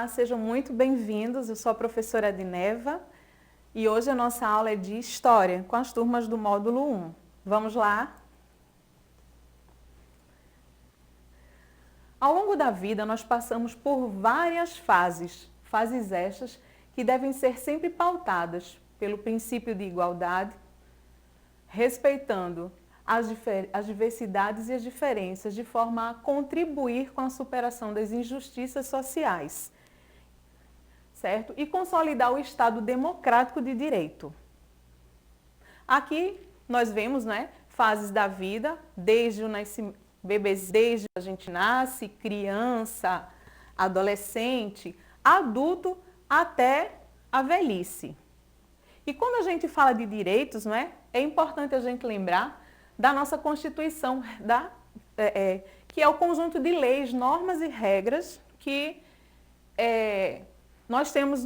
Olá, sejam muito bem-vindos. Eu sou a professora Adneva e hoje a nossa aula é de História com as turmas do módulo 1. Vamos lá? Ao longo da vida, nós passamos por várias fases estas que devem ser sempre pautadas pelo princípio de igualdade, respeitando as diversidades e as diferenças de forma a contribuir com a superação das injustiças sociais, certo? E consolidar o Estado democrático de direito. Aqui nós vemos, né, fases da vida, desde o nascimento, bebês, desde a gente nasce, criança, adolescente, adulto até a velhice. E quando a gente fala de direitos, não é? É importante a gente lembrar da nossa Constituição, que é o conjunto de leis, normas e regras que nós temos.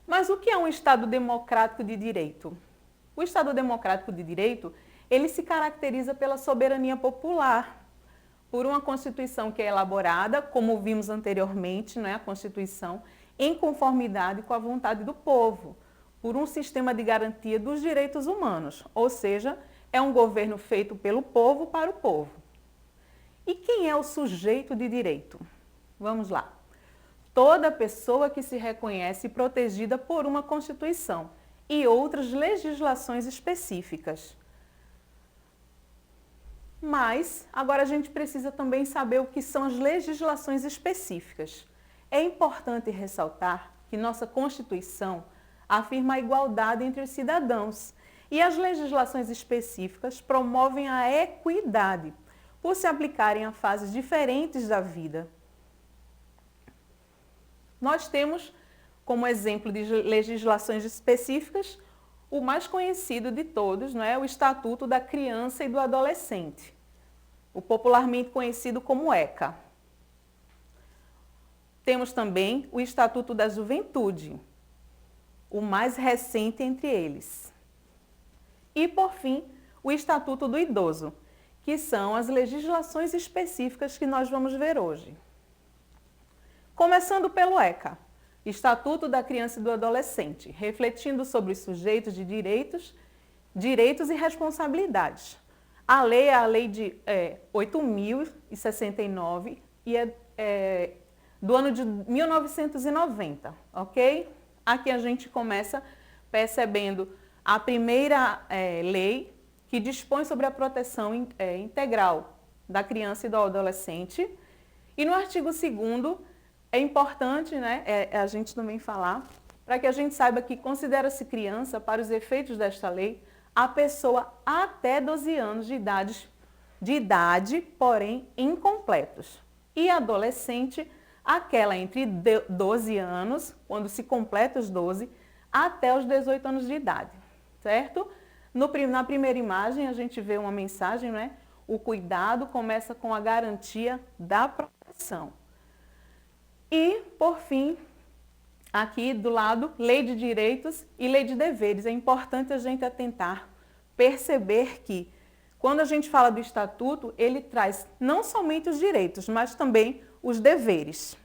Mas o que é um Estado democrático de direito? O Estado democrático de direito, ele se caracteriza pela soberania popular, por uma Constituição que é elaborada, como vimos anteriormente, né, a Constituição, em conformidade com a vontade do povo, por um sistema de garantia dos direitos humanos, ou seja, é um governo feito pelo povo para o povo. E quem é o sujeito de direito? Vamos lá. Toda pessoa que se reconhece protegida por uma Constituição e outras legislações específicas. Mas agora a gente precisa também saber o que são as legislações específicas. É importante ressaltar que nossa Constituição afirma a igualdade entre os cidadãos e as legislações específicas promovem a equidade, por se aplicarem a fases diferentes da vida. Nós temos, como exemplo de legislações específicas, o mais conhecido de todos, não é? O Estatuto da Criança e do Adolescente, o popularmente conhecido como ECA. Temos também o Estatuto da Juventude, o mais recente entre eles. E, por fim, o Estatuto do Idoso, que são as legislações específicas que nós vamos ver hoje. Começando pelo ECA, Estatuto da Criança e do Adolescente, refletindo sobre os sujeitos de direitos e responsabilidades. A lei é a Lei de 8.069 e é do ano de 1990, ok? Aqui a gente começa percebendo a primeira lei que dispõe sobre a proteção integral da criança e do adolescente. E no artigo 2º, é importante, né, a gente também falar, para que a gente saiba que considera-se criança, para os efeitos desta lei, a pessoa até 12 anos de idade, porém incompletos. E adolescente, aquela entre 12 anos, quando se completa os 12, até os 18 anos de idade, certo? Na primeira imagem, a gente vê uma mensagem, né? O cuidado começa com a garantia da proteção. E, por fim, aqui do lado, lei de direitos e lei de deveres. É importante a gente atentar, perceber que, quando a gente fala do Estatuto, ele traz não somente os direitos, mas também os deveres.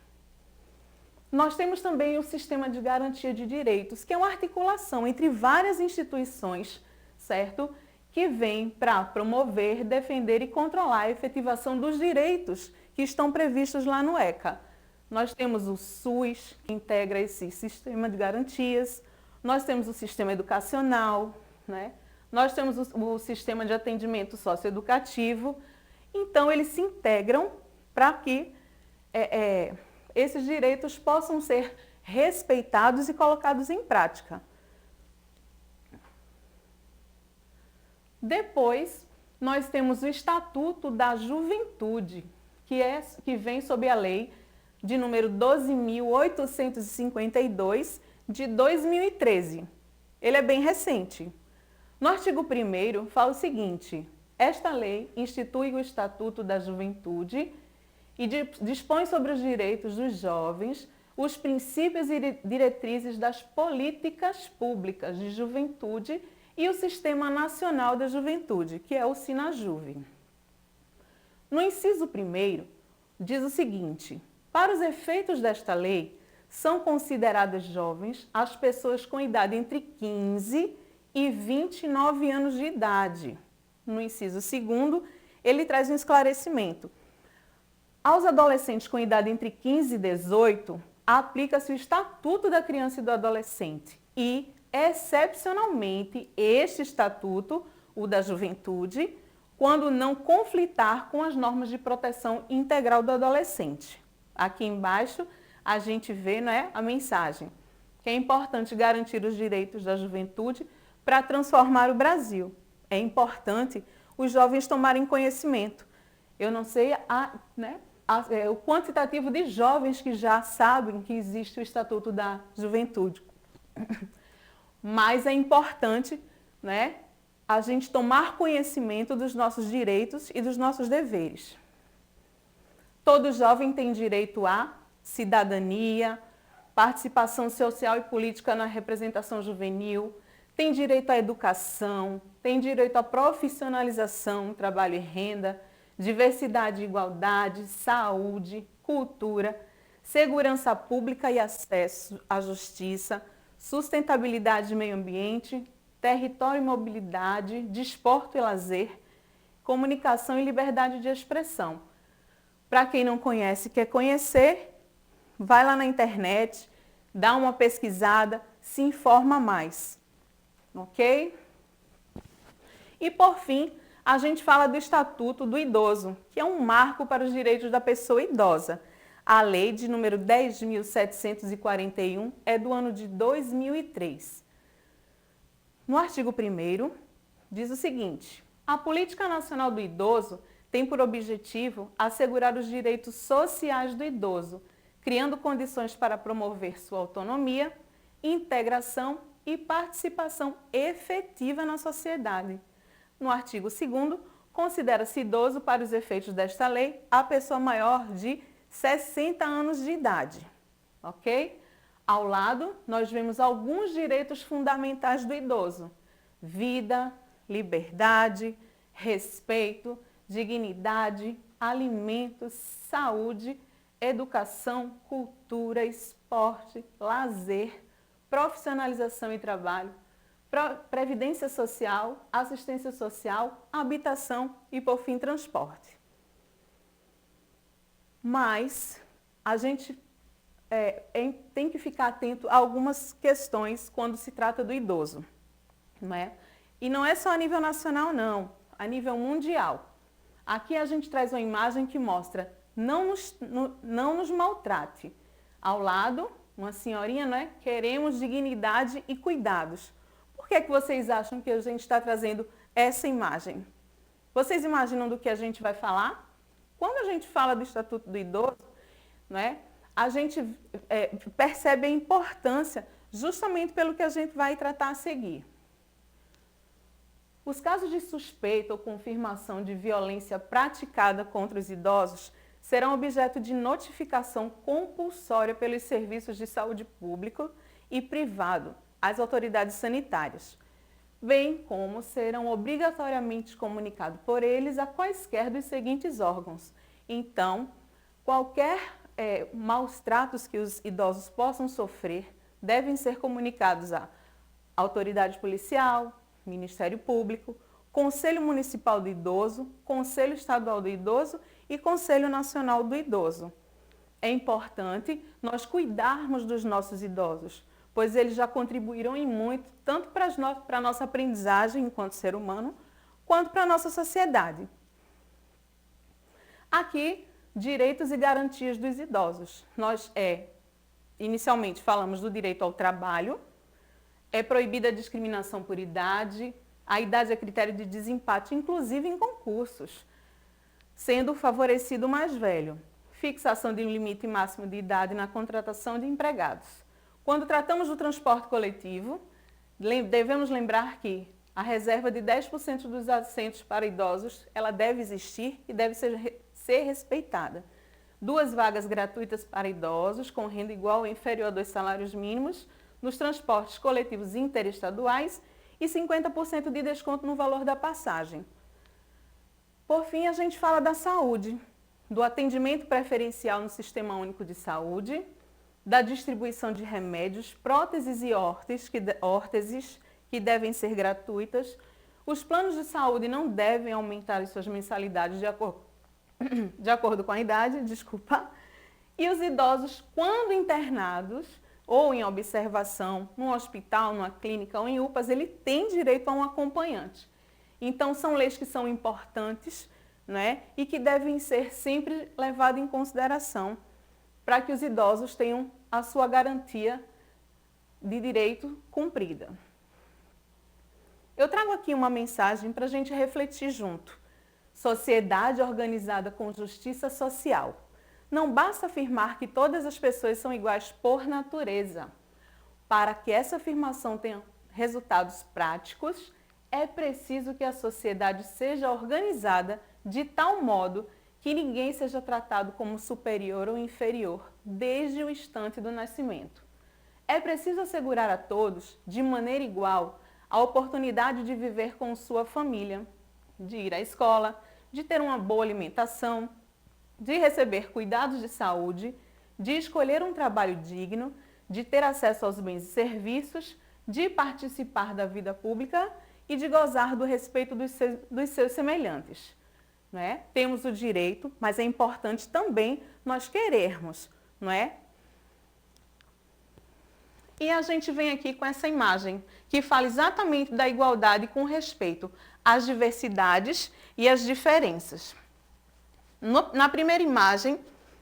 Nós temos também o Sistema de Garantia de Direitos, que é uma articulação entre várias instituições, certo? Que vem para promover, defender e controlar a efetivação dos direitos que estão previstos lá no ECA. Nós temos o SUS, que integra esse sistema de garantias, nós temos o sistema educacional, né? Nós temos o sistema de atendimento socioeducativo. Então, eles se integram para que esses direitos possam ser respeitados e colocados em prática. Depois, nós temos o Estatuto da Juventude, que vem sob a lei de número 12.852, de 2013. Ele é bem recente. No artigo 1º, fala o seguinte: esta lei institui o Estatuto da Juventude e dispõe sobre os direitos dos jovens, os princípios e diretrizes das políticas públicas de juventude e o Sistema Nacional da Juventude, que é o SINAJUVE. No inciso 1º, diz o seguinte: Para os efeitos desta lei, são consideradas jovens as pessoas com idade entre 15 e 29 anos de idade. No inciso 2º, ele traz um esclarecimento. Aos adolescentes com idade entre 15 e 18, aplica-se o Estatuto da Criança e do Adolescente e, excepcionalmente, este Estatuto, o da Juventude, quando não conflitar com as normas de proteção integral do adolescente. Aqui embaixo a gente vê, né, a mensagem, que é importante garantir os direitos da juventude para transformar o Brasil. É importante os jovens tomarem conhecimento. Eu não sei o quantitativo de jovens que já sabem que existe o Estatuto da Juventude. Mas é importante, né, a gente tomar conhecimento dos nossos direitos e dos nossos deveres. Todo jovem tem direito à cidadania, participação social e política na representação juvenil, tem direito à educação, tem direito à profissionalização, trabalho e renda, diversidade e igualdade, saúde, cultura, segurança pública e acesso à justiça, sustentabilidade e meio ambiente, território e mobilidade, desporto e lazer, comunicação e liberdade de expressão. Para quem não conhece e quer conhecer, vai lá na internet, dá uma pesquisada, se informa mais. Ok? E por fim, a gente fala do Estatuto do Idoso, que é um marco para os direitos da pessoa idosa. A lei de número 10.741 é do ano de 2003. No artigo 1º, diz o seguinte: a Política Nacional do Idoso tem por objetivo assegurar os direitos sociais do idoso, criando condições para promover sua autonomia, integração e participação efetiva na sociedade. No artigo 2º, considera-se idoso para os efeitos desta lei a pessoa maior de 60 anos de idade. Ok? Ao lado, nós vemos alguns direitos fundamentais do idoso: vida, liberdade, respeito, dignidade, alimentos, saúde, educação, cultura, esporte, lazer, profissionalização e trabalho, previdência social, assistência social, habitação e, por fim, transporte. Mas a gente tem que ficar atento a algumas questões quando se trata do idoso, não é? E não é só a nível nacional, não, a nível mundial. Aqui a gente traz uma imagem que mostra não nos maltrate. Ao lado, uma senhorinha, não é? Queremos dignidade e cuidados. Por que vocês acham que a gente está trazendo essa imagem? Vocês imaginam do que a gente vai falar? Quando a gente fala do Estatuto do Idoso, não é? A gente percebe a importância justamente pelo que a gente vai tratar a seguir. Os casos de suspeita ou confirmação de violência praticada contra os idosos serão objeto de notificação compulsória pelos serviços de saúde público e privado às autoridades sanitárias, bem como serão obrigatoriamente comunicados por eles a quaisquer dos seguintes órgãos. Então, qualquer maus tratos que os idosos possam sofrer devem ser comunicados à autoridade policial, Ministério Público, Conselho Municipal do Idoso, Conselho Estadual do Idoso e Conselho Nacional do Idoso. É importante nós cuidarmos dos nossos idosos, pois eles já contribuíram em muito, tanto para a nossa aprendizagem enquanto ser humano, quanto para a nossa sociedade. Aqui, direitos e garantias dos idosos. Nós, inicialmente, falamos do direito ao trabalho, é proibida a discriminação por idade, a idade é critério de desempate, inclusive em concursos, sendo favorecido o mais velho. Fixação de um limite máximo de idade na contratação de empregados. Quando tratamos do transporte coletivo, devemos lembrar que a reserva de 10% dos assentos para idosos, ela deve existir e deve ser respeitada. 2 vagas gratuitas para idosos, com renda igual ou inferior a 2 salários mínimos, nos transportes coletivos interestaduais e 50% de desconto no valor da passagem. Por fim, a gente fala da saúde. do atendimento preferencial no Sistema Único de Saúde, da distribuição de remédios, próteses e órteses que devem ser gratuitas. Os planos de saúde não devem aumentar as suas mensalidades de acordo com a idade, E os idosos, quando internados ou em observação num hospital, numa clínica ou em UPAs, ele tem direito a um acompanhante. Então, são leis que são importantes, né, e que devem ser sempre levadas em consideração para que os idosos tenham a sua garantia de direito cumprida. Eu trago aqui uma mensagem para a gente refletir junto. Sociedade organizada com justiça social. Não basta afirmar que todas as pessoas são iguais por natureza. Para que essa afirmação tenha resultados práticos, é preciso que a sociedade seja organizada de tal modo que ninguém seja tratado como superior ou inferior desde o instante do nascimento. É preciso assegurar a todos, de maneira igual, a oportunidade de viver com sua família, de ir à escola, de ter uma boa alimentação, de receber cuidados de saúde, de escolher um trabalho digno, de ter acesso aos bens e serviços, de participar da vida pública e de gozar do respeito dos seus semelhantes. Não é? Temos o direito, mas é importante também nós querermos, não é? E a gente vem aqui com essa imagem, que fala exatamente da igualdade com respeito às diversidades e às diferenças. Na primeira imagem,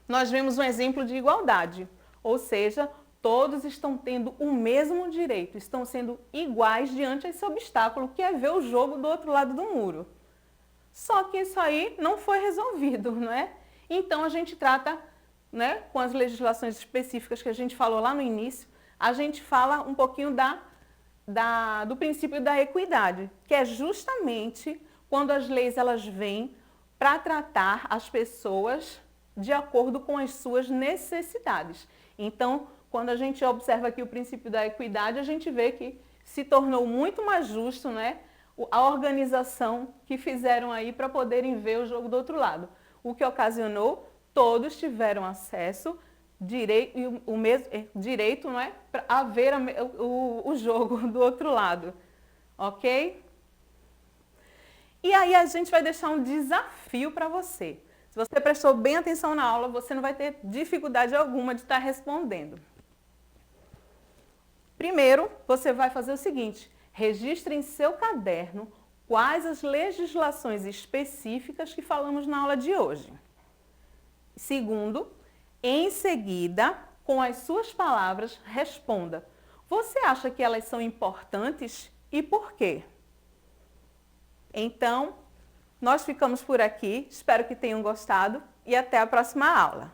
nós vemos um exemplo de igualdade, ou seja, todos estão tendo o mesmo direito, estão sendo iguais diante desse obstáculo, que é ver o jogo do outro lado do muro. Só que isso aí não foi resolvido, não é? Então a gente trata, né, com as legislações específicas que a gente falou lá no início, a gente fala um pouquinho do princípio da equidade, que é justamente quando as leis elas vêm para tratar as pessoas de acordo com as suas necessidades. Então, quando a gente observa aqui o princípio da equidade, a gente vê que se tornou muito mais justo, né, a organização que fizeram aí para poderem ver o jogo do outro lado. O que ocasionou, todos tiveram acesso, direito, não é, a ver o jogo do outro lado, ok? E aí a gente vai deixar um desafio para você. Se você prestou bem atenção na aula, você não vai ter dificuldade alguma de estar respondendo. Primeiro, você vai fazer o seguinte: registre em seu caderno quais as legislações específicas que falamos na aula de hoje. Segundo, em seguida, com as suas palavras, responda: você acha que elas são importantes e por quê? Então, nós ficamos por aqui, espero que tenham gostado e até a próxima aula.